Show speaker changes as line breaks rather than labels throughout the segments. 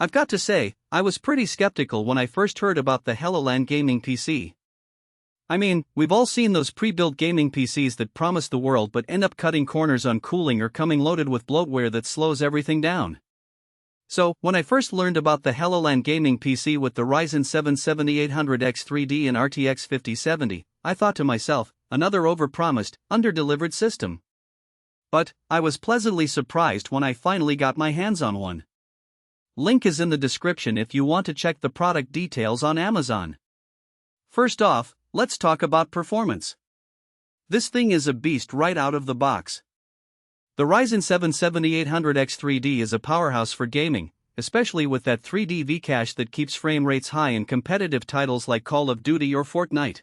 I've got to say, I was pretty skeptical when I first heard about the HELLOLAND Gaming PC. I mean, we've all seen those pre-built gaming PCs that promise the world but end up cutting corners on cooling or coming loaded with bloatware that slows everything down. So, when I first learned about the HELLOLAND Gaming PC with the Ryzen 7 7800X 3D and RTX 5070, I thought to myself, another overpromised, underdelivered system. But, I was pleasantly surprised when I finally got my hands on one. Link is in the description if you want to check the product details on Amazon. First off, let's talk about performance. This thing is a beast right out of the box. The Ryzen 7 7800X 3D is a powerhouse for gaming, especially with that 3D V-cache that keeps frame rates high in competitive titles like Call of Duty or Fortnite.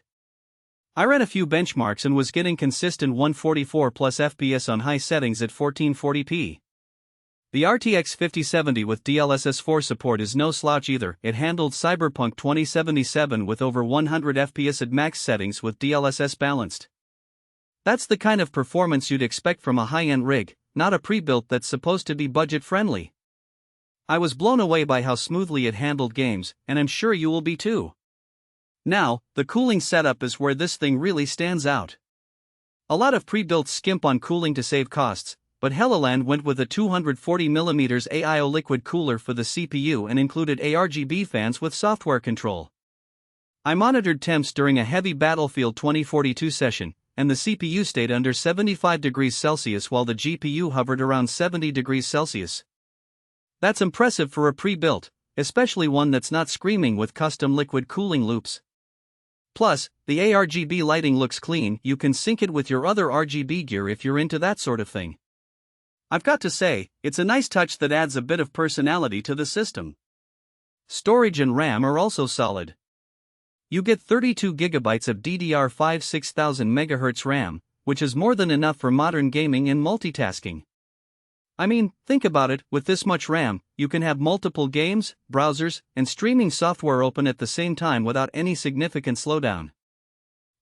I ran a few benchmarks and was getting consistent 144 plus FPS on high settings at 1440p. The RTX 5070 with DLSS 4 support is no slouch either. It handled Cyberpunk 2077 with over 100 FPS at max settings with DLSS balanced. That's the kind of performance you'd expect from a high-end rig, not a pre-built that's supposed to be budget-friendly. I was blown away by how smoothly it handled games, and I'm sure you will be too. Now, the cooling setup is where this thing really stands out. A lot of pre-builts skimp on cooling to save costs, but HELLOLAND went with a 240mm AIO liquid cooler for the CPU and included ARGB fans with software control. I monitored temps during a heavy Battlefield 2042 session, and the CPU stayed under 75 degrees Celsius while the GPU hovered around 70 degrees Celsius. That's impressive for a pre-built, especially one that's not screaming with custom liquid cooling loops. Plus, the ARGB lighting looks clean. You can sync it with your other RGB gear if you're into that sort of thing. I've got to say, it's a nice touch that adds a bit of personality to the system. Storage and RAM are also solid. You get 32GB of DDR5 6000 MHz RAM, which is more than enough for modern gaming and multitasking. I mean, think about it, with this much RAM, you can have multiple games, browsers, and streaming software open at the same time without any significant slowdown.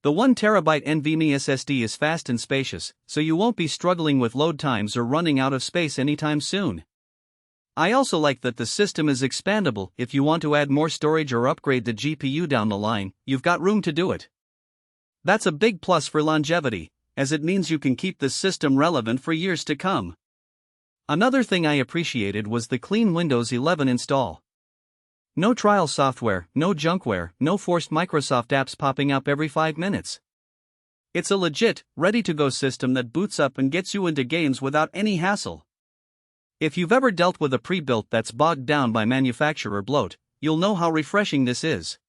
The 1TB NVMe SSD is fast and spacious, so you won't be struggling with load times or running out of space anytime soon. I also like that the system is expandable. If you want to add more storage or upgrade the GPU down the line, you've got room to do it. That's a big plus for longevity, as it means you can keep this system relevant for years to come. Another thing I appreciated was the clean Windows 11 install. No trial software, no junkware, no forced Microsoft apps popping up every 5 minutes. It's a legit, ready-to-go system that boots up and gets you into games without any hassle. If you've ever dealt with a pre-built that's bogged down by manufacturer bloat, you'll know how refreshing this is.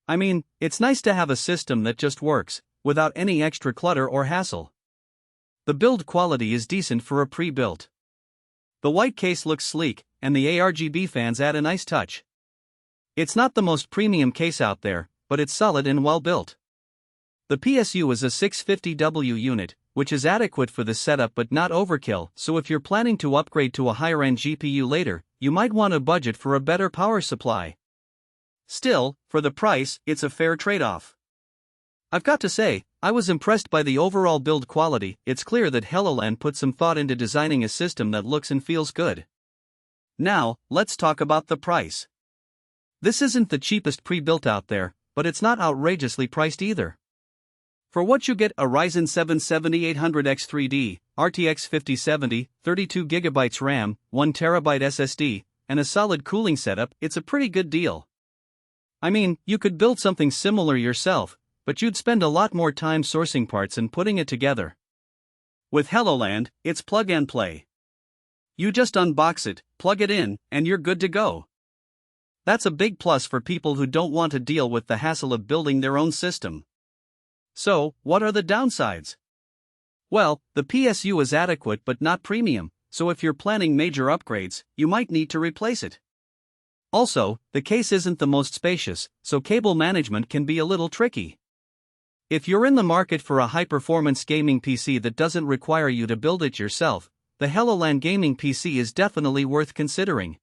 I mean, it's nice to have a system that just works, without any extra clutter or hassle. The build quality is decent for a pre-built. The white case looks sleek, and the ARGB fans add a nice touch. It's not the most premium case out there, but it's solid and well built. The PSU is a 650W unit, which is adequate for the setup but not overkill, so if you're planning to upgrade to a higher-end GPU later, you might want to budget for a better power supply. Still, for the price, it's a fair trade-off. I've got to say, I was impressed by the overall build quality. It's clear that HELLOLAND put some thought into designing a system that looks and feels good. Now, let's talk about the price. This isn't the cheapest pre-built out there, but it's not outrageously priced either. For what you get, a Ryzen 7 7800X 3D, RTX 5070, 32GB RAM, 1TB SSD, and a solid cooling setup, it's a pretty good deal. I mean, you could build something similar yourself, but you'd spend a lot more time sourcing parts and putting it together. With HELLOLAND, it's plug and play. You just unbox it, plug it in, and you're good to go. That's a big plus for people who don't want to deal with the hassle of building their own system. So, what are the downsides? Well, the PSU is adequate but not premium, so if you're planning major upgrades, you might need to replace it. Also, the case isn't the most spacious, so cable management can be a little tricky. If you're in the market for a high-performance gaming PC that doesn't require you to build it yourself, the HELLOLAND Gaming PC is definitely worth considering.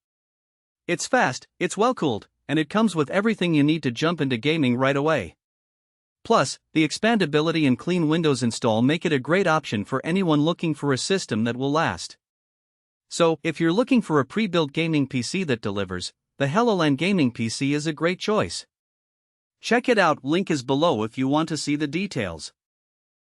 It's fast, it's well-cooled, and it comes with everything you need to jump into gaming right away. Plus, the expandability and clean Windows install make it a great option for anyone looking for a system that will last. So, if you're looking for a pre-built gaming PC that delivers, the HELLOLAND Gaming PC is a great choice. Check it out, link is below if you want to see the details.